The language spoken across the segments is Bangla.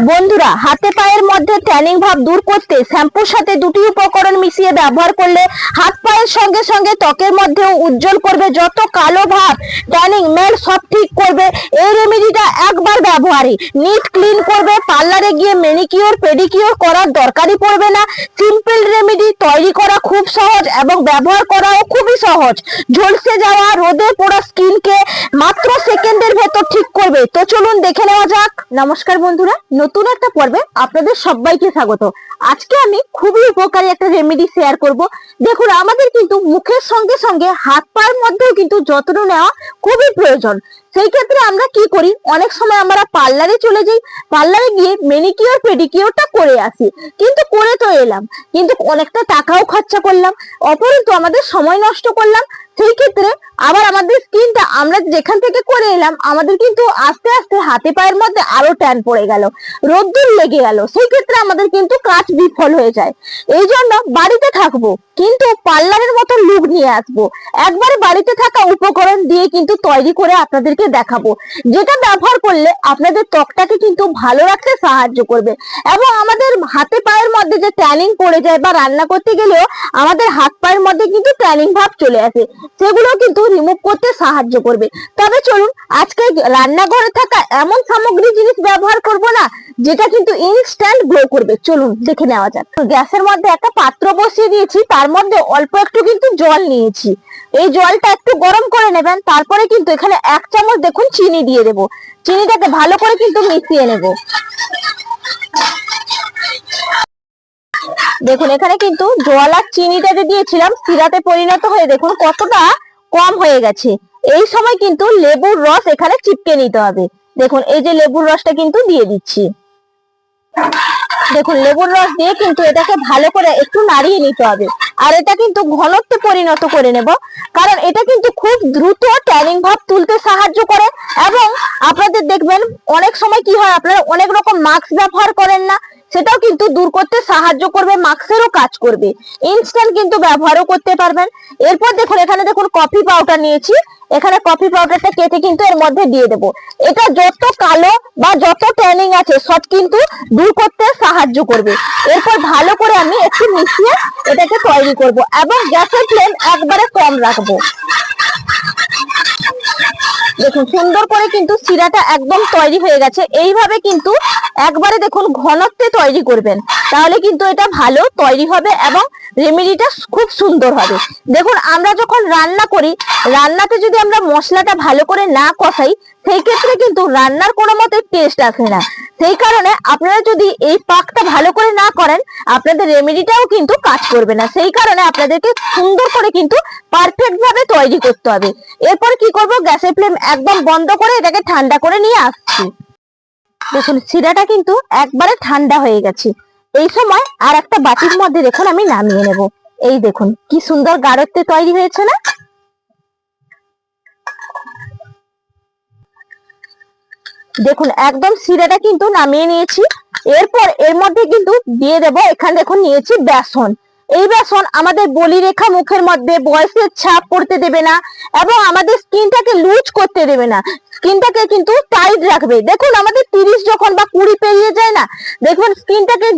বন্ধুরা, হাতে পায়ের মধ্যে ট্যানিং ভাব দূর করতে শ্যাম্পুর সাথে দুটি উপকরণ মিশিয়ে ব্যবহার করলে হাত পায়ের সঙ্গে সঙ্গে ত্বকের মধ্যেও উজ্জ্বল করবে, যত কালো ভাব ট্যানিং মেল সব ঠিক করবে। এই রেমেডিটা একবার ব্যবহারই নিট ক্লিন করবে, পার্লারে গিয়ে ম্যানিকিওর পেডিকিওর করার দরকারই পড়বে না। সিম্পল রেমেডি, তৈরি করা খুব সহজ এবং ব্যবহার করাও খুবই সহজ। ঝলসে যাওয়া রোদে পোড়া স্কিনকে মাত্র সেকেন্ডের ভেতর ঠিক করবে। তো চলুন দেখে নেওয়া যাক। নমস্কার বন্ধুরা, নতুন একটা পর্বে আপনাদের সবাইকে স্বাগত। আজকে আমি খুবই উপকারী একটা রেমেডি শেয়ার করব। দেখুন, আমাদের কিন্তু মুখের সঙ্গে সঙ্গে হাত পায়ের মধ্যেও কিন্তু যত্ন নেওয়া খুবই প্রয়োজন। সেই ক্ষেত্রে আমরা কি করি, অনেক সময় আমরা পার্লারে চলে যাই, পার্লারে গিয়ে ম্যানিকিওর পেডিকিওরটা করে আসি, কিন্তু করে তো এলাম, কিন্তু অনেকটা টাকাও খরচা করলাম, অপরন্তু আমাদের সময় নষ্ট করলাম। সেই ক্ষেত্রে আবার আমাদের স্কিনটা আমরা যেখান থেকে করে এলাম, আমাদের কিন্তু আস্তে আস্তে হাতে পায়ের মধ্যে আরো ট্যান পড়ে গেল, রোদ্দুর লেগে গেল, সেই ক্ষেত্রে আমাদের কিন্তু কাজ বিফল হয়ে যায়। এই জন্য বাড়িতে থাকবো কিন্তু পার্লারের মতো লুক নিয়ে আসবো, একবারে বাড়িতে থাকা উপকরণ দিয়ে কিন্তু তৈরি করে আপনাদেরকে দেখাবো, যেটা ব্যবহার করলে আপনাদের ত্বকটাকে কিন্তু ভালো রাখতে সাহায্য করবে এবং আমাদের হাতে পায়ের মধ্যে যে ট্যানিং পড়ে যায় বা রান্না করতে গেলেও আমাদের হাত পায়ের মধ্যে কিন্তু ট্যানিং ভাব চলে আসে, সেগুলো কিন্তু রিমুভ করতে সাহায্য করবে। তবে চলুন, আজকে রান্নাঘরে থাকা এমন সামগ্রী জিনিস ব্যবহার করব না যেটা কিন্তু ইনস্ট্যান্ট গ্লো করবে। চলুন দেখে নেওয়া যাক। গ্যাসের মধ্যে একটা পাত্র বসিয়ে দিয়েছি, তার মধ্যে অল্প একটু কিন্তু জল নিয়েছি। এই জলটা একটু গরম করে নেবেন, তারপরে কিন্তু এখানে 1 চামচ দেখুন চিনি দিয়ে দেবো। চিনিটাকে ভালো করে কিন্তু মিশিয়ে নেব। দেখুন, এখানে কিন্তু জল আর চিনিটা যে দিয়েছিলাম সিরাপে পরিণত হয়ে দেখুন কতটা কম হয়ে গেছে। এই সময় কিন্তু লেবুর রস এখানে চিপকে নিতে হবে। দেখুন, এই যে লেবুর রসটা কিন্তু দিয়ে দিচ্ছি। দেখুন, লেবুর রস দিয়ে কিন্তু এটাকে ভালো করে একটু নাড়িয়ে নিতে হবে, আর এটা কিন্তু ঘনত্বে পরিণত করে নেব, কারণ এটা কিন্তু খুব দ্রুত ট্যানিং ভাব তুলতে সাহায্য করে। এবং আপনাদের দেখবেন অনেক সময় কি হয়, আপনারা অনেক রকম মাস্ক ব্যবহার করেন না, সেটাও কিন্তু দূর করতে সাহায্য করবে, মাস্কেরও কাজ করবে, ইনস্ট্যান্ট কিন্তু ব্যবহারও করতে পারবেন। এরপর দেখুন, এখানে দেখুন কফি পাউডার নিয়েছি, এখানে কফি পাউডারটা কেটে কিন্তু এর মধ্যে দিয়ে দেব। এটা যত কালো বা যত ট্যানিং আছে সব কিন্তু দূর করতে সাহায্য করবে। এরপর ভালো করে আমি একটু মিশিয়ে এটাকে তৈরি করব এবং গ্যাসের ফ্লেম একবারে কম রাখবো। দেখুন, সুন্দর করে কিন্তু সিরাটা একদম তৈরি হয়ে গেছে। এইভাবে কিন্তু একবারে দেখুন ঘনত্বে তৈরি করবেন, তাহলে কিন্তু এটা ভালো তৈরি হবে এবং রেমেডিটা খুব সুন্দর হবে। দেখুন, আমরা যখন রান্না করি, রান্নাতে যদি আমরা মশলাটা ভালো করে না কষাই, সেই ক্ষেত্রে কিন্তু রান্নার কোনো মতে টেস্ট আসে না। সেই কারণে আপনারা যদি এই পাকটা ভালো করে না করেন, আপনাদের রেমেডিটাও কিন্তু কাজ করবে না। সেই কারণে আপনাদেরকে সুন্দর করে কিন্তু পারফেক্ট ভাবে তৈরি করতে হবে। এরপর কি করব, গ্যাসের ফ্লেম একদম বন্ধ করে এটাকে ঠান্ডা করে নিয়ে আসছি। দেখুন, সিরাটা কিন্তু একবারে ঠান্ডা হয়ে গেছে। এই সময় আর একটা বাটির মধ্যে দেখুন আমি নামিয়ে নেব। এই দেখুন কি সুন্দর গাঢ়ত্বে তৈরি হয়েছে না। দেখুন, একদম সিরাটা কিন্তু নামিয়ে নিয়েছি। এরপর এর মধ্যে কিন্তু দিয়ে দেব, এখানে দেখুন নিয়েছি বেসন। এই বেসন আমাদের বলি রেখা মুখের মধ্যে বয়সের ছাপ পড়তে দেবে না এবং আমাদের স্কিনটাকে লুজ করতে দেবে না, স্কিনটাকে কিন্তু টাইট রাখবে। দেখুন, আমাদের 30 যখন বা 20 পেরিয়ে যায় না, দেখুন স্কিনটাকে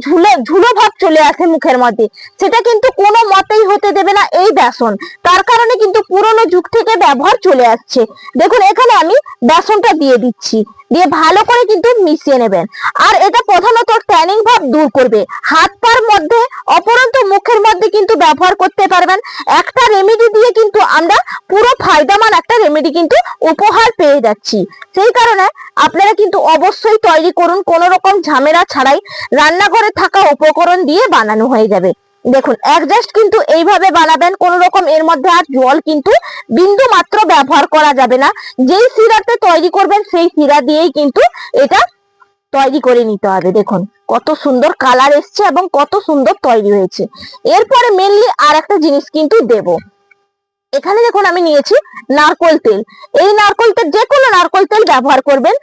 ঝুলো ভাব চলে আসে মুখের মধ্যে, সেটা কিন্তু কোনো মতেই হতে দেবে না এই বেসন। তার কারণে কিন্তু পুরোনো যুগ থেকে ব্যবহার চলে আসছে। দেখুন, এখানে আমি বেসনটা দিয়ে দিচ্ছি, দিয়ে ভালো করে কিন্তু মিশিয়ে নেবেন। আর এটা প্রধানত ট্যানিং ভাব দূর করবে, হাত পার মধ্যে অপরন্ত মুখের মধ্যে কিন্তু ব্যবহার করতে পারবেন। একটা রেমেডি দিয়ে কিন্তু আমরা পুরো ফায়দামান একটা রেমেডি কিন্তু উপহার পেয়ে যাচ্ছি। সেই কারণে আপনারা কিন্তু অবশ্যই তৈরি করুন, কোনো রকম ঝামেলা ছাড়াই রান্নাঘরে থাকা উপকরণ দিয়ে বানানো হয়ে যাবে। দেখুন, একজাস্ট কিন্তু এইভাবে বানাবেন, কোন রকম এর মধ্যে আর জল কিন্তু বিন্দু মাত্র ব্যবহার করা যাবে না। যেই সিরাপটা তৈরি করবেন সেই সিরা দিয়েই কিন্তু এটা তৈরি করে নিতে হবে। দেখুন কত সুন্দর কালার এসছে এবং কত সুন্দর তৈরি হয়েছে। এরপরে মেনলি আর একটা জিনিস কিন্তু দেব, এখানে দেখুন আমি নিয়েছি নারকোল তেল। এই নারকোল তেল, যে কোনো নারকোল তেল ব্যবহার করবেন,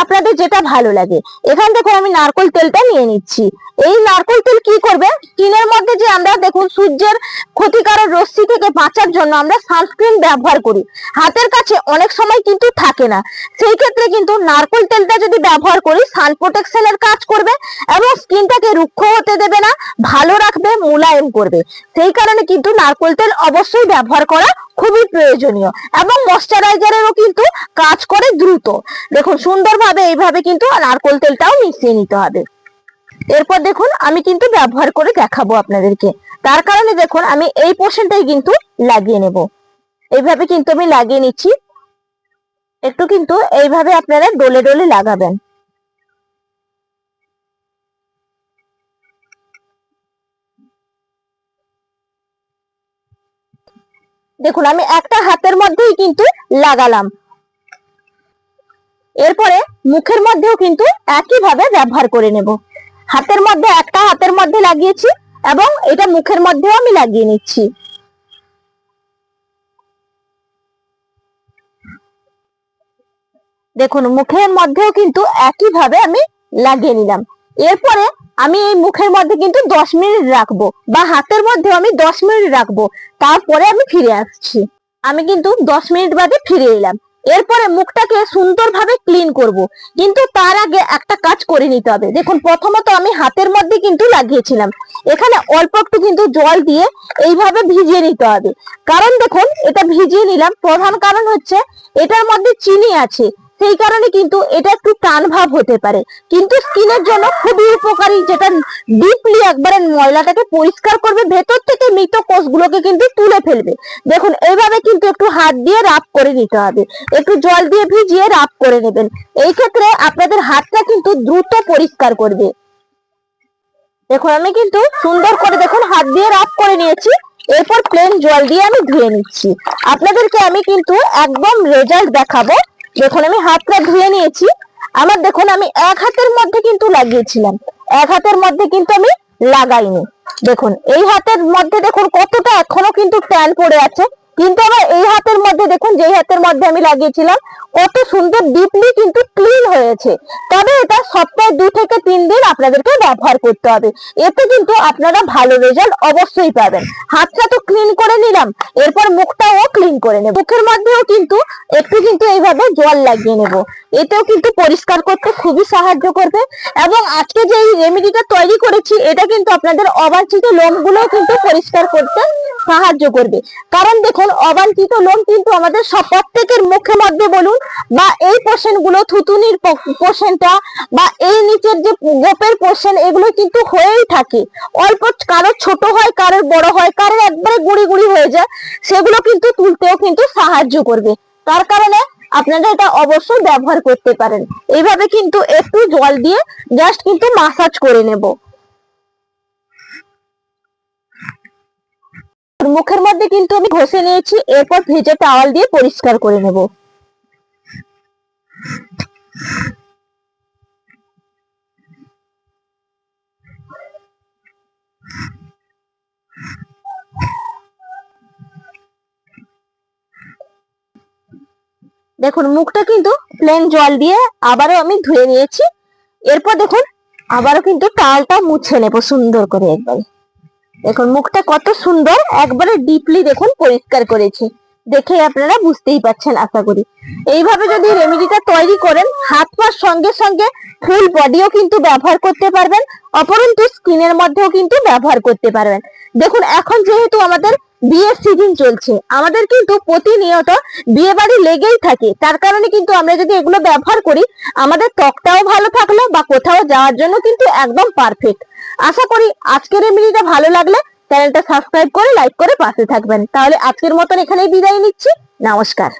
আপনাদের যেটা ভালো লাগে। এখানে দেখুন আমি নারকোল তেলটা নিয়ে নিচ্ছি। এই নারকোল তেল কি করবে, স্কিনের মধ্যে যে আমরা দেখুন সূর্যের ক্ষতিকারক রশ্মি থেকে বাঁচার জন্য আমরা সানস্ক্রিন ব্যবহার করি, হাতের কাছে অনেক সময় কিন্তু থাকে না। সেই ক্ষেত্রে কিন্তু নারকোল তেলটা যদি ব্যবহার করি, সান প্রোটেকশনের কাজ করবে এবং স্কিনটাকে রুক্ষ হতে দেবে না, ভালো রাখবে, মোলায়েম করবে। সেই কারণে কিন্তু নারকোল তেল অবশ্যই ব্যবহার করা খুবই প্রয়োজনীয় এবং ময়শ্চারাইজারেরও কিন্তু কাজ করে দ্রুত। দেখুন সুন্দরভাবে এইভাবে কিন্তু নারকোল তেলটাও মিশিয়ে নিতে হবে। এরপর দেখুন আমি কিন্তু ব্যবহার করে দেখাবো আপনাদেরকে। তার কারণে দেখুন আমি এই পোর্শনটাই কিন্তু লাগিয়ে নেব। এইভাবে কিন্তু আমি লাগিয়ে নিচ্ছি। একটু কিন্তু এইভাবে আপনারা ডলে ডলে লাগাবেন। দেখুন আমি একটা হাতের মধ্যেই কিন্তু লাগালাম। এরপরে মুখের মধ্যেও কিন্তু একইভাবে ব্যবহার করে নেব। হাতের মধ্যে একটা হাতের মধ্যে লাগিয়েছি এবং এটা মুখের মধ্যেও আমি লাগিয়ে নিচ্ছি। দেখুন মুখের মধ্যেও কিন্তু একইভাবে আমি লাগিয়ে নিলাম। এরপরে আমি এই মুখের মধ্যে কিন্তু 10 মিনিট রাখবো, বা হাতের মধ্যে আমি 10 মিনিট রাখবো। তারপরে আমি ফিরে আসছি। আমি কিন্তু 10 মিনিট বাদে ফিরে এলাম। এরপরে মুখটাকে সুন্দরভাবে ক্লিন করব, কিন্তু তার আগে একটা কাজ করে নিতে হবে। দেখুন প্রথমত আমি হাতের মধ্যে কিন্তু লাগিয়েছিলাম, এখানে অল্প একটু কিন্তু জল দিয়ে এইভাবে ভিজিয়ে নিতে হবে। কারণ দেখুন এটা ভিজিয়ে নিলাম, প্রধান কারণ হচ্ছে এটার মধ্যে চিনি আছে, সেই কারণে কিন্তু এটা একটু টান ভাব হতে পারে, কিন্তু স্কিনের জন্য খুবই উপকারী, যেটা ডিপলি একবারে ময়লাটাকে পরিষ্কার করবে, ভেতর থেকে মৃত কোষগুলোকে কিন্তু তুলে ফেলবে। দেখুন এইভাবে কিন্তু একটু হাত দিয়ে রাব করে নিতে হবে, একটু জল দিয়ে ভিজিয়ে রাব করে নেবেন। এই ক্ষেত্রে আপনাদের হাতটা কিন্তু দ্রুত পরিষ্কার করবে। দেখুন আমি কিন্তু সুন্দর করে দেখুন হাত দিয়ে রাব করে নিয়েছি। এরপর প্লেন জল দিয়ে আমি ধুয়ে নিচ্ছি। আপনাদেরকে আমি কিন্তু একদম রেজাল্ট দেখাবো। দেখুন আমি হাতটা ধুয়ে নিয়েছি। আমার দেখুন আমি এক হাতের মধ্যে কিন্তু লাগিয়েছিলাম, এক হাতের মধ্যে কিন্তু আমি লাগাইনি। দেখুন এই হাতের মধ্যে দেখুন কতটা এখনো কিন্তু ট্যান পড়ে আছে, কিন্তু আমার এই হাতের মধ্যে দেখুন, যেই হাতের মধ্যে আমি লাগিয়েছিলাম, কত সুন্দর ডিপলি কিন্তু ক্লিন হয়েছে। তবে এটা সপ্তাহে 2 থেকে 3 দিন আপনাদেরকে ব্যবহার করতে হবে, এতে কিন্তু আপনারা ভালো রেজাল্ট অবশ্যই পাবেন। হাতটা তো ক্লিন করে নিলাম, এরপর মুখটাও ক্লিন করে নেব। মুখের মধ্যেও কিন্তু একটু কিন্তু এইভাবে জল লাগিয়ে নেব, এতেও কিন্তু পরিষ্কার করতে খুবই সাহায্য করবে। এবং আজকে যে এই রেমেডিটা তৈরি করেছি, এটা কিন্তু আপনাদের অবাঞ্ছিত লোমগুলো কিন্তু পরিষ্কার করতে সাহায্য করবে। কারণ দেখুন অবাঞ্ছিত লোম কিন্তু আমাদের প্রত্যেকের মুখের মধ্যে বলুন, বা এই পোর্শন গুলো, থুতুনির পোর্শনটা বা এই নিচের যে গোপের পোর্শন, এগুলো কিন্তু হয়েই থাকে। অল্প কারোর ছোট হয়, কারোর বড় হয়, কারোর একবারে গুড়ি গুড়ি হয়ে যায়, সেগুলো কিন্তু তুলতেও কিন্তু সাহায্য করবে। তার কারণে আপনারা এটা অবশ্যই ব্যবহার করতে পারেন। এইভাবে কিন্তু একটু জল দিয়ে জাস্ট কিন্তু মাসাজ করে নেব। মুখের মধ্যে কিন্তু আমি ঘষে নিয়েছি, এরপর ভেজে টাওয়াল দিয়ে পরিষ্কার করে নেব। দেখুন মুখটা কিন্তু প্লেন জল দিয়ে আবারও আমি ধুয়ে নিয়েছি। এরপর দেখুন আবারও কিন্তু টাওয়ালটা মুছে নেব সুন্দর করে একবার। দেখুন মুখটা কত সুন্দর একবারে ডিপলি দেখুন পরিষ্কার করেছি, দেখে আপনারা বুঝতেই পারছেন আশা করি। এইভাবে যদি রেমেডিটা তৈরি করেন, হাত পার সঙ্গে সঙ্গে ফুল বডিও কিন্তু ব্যবহার করতে পারবেন, অপরন্তু স্কিনের মধ্যেও কিন্তু ব্যবহার করতে পারবেন। দেখুন এখন যেহেতু আমাদের বিয়ের সিজন চলছে, আমাদের কিন্তু প্রতিনিয়ত বিয়ে বাড়ি লেগেই থাকে। তার কারণে কিন্তু আমরা যদি এগুলো ব্যবহার করি, আমাদের ত্বকটাও ভালো থাকলো, বা কোথাও যাওয়ার জন্য কিন্তু একদম পারফেক্ট। আশা করি আজকের রেমেডিটা ভালো লাগলে চ্যানেলটা সাবস্ক্রাইব করে লাইক করে পাশে থাকবেন। তাহলে আজকের মতন এখানেই বিদায় নিচ্ছি। নমস্কার।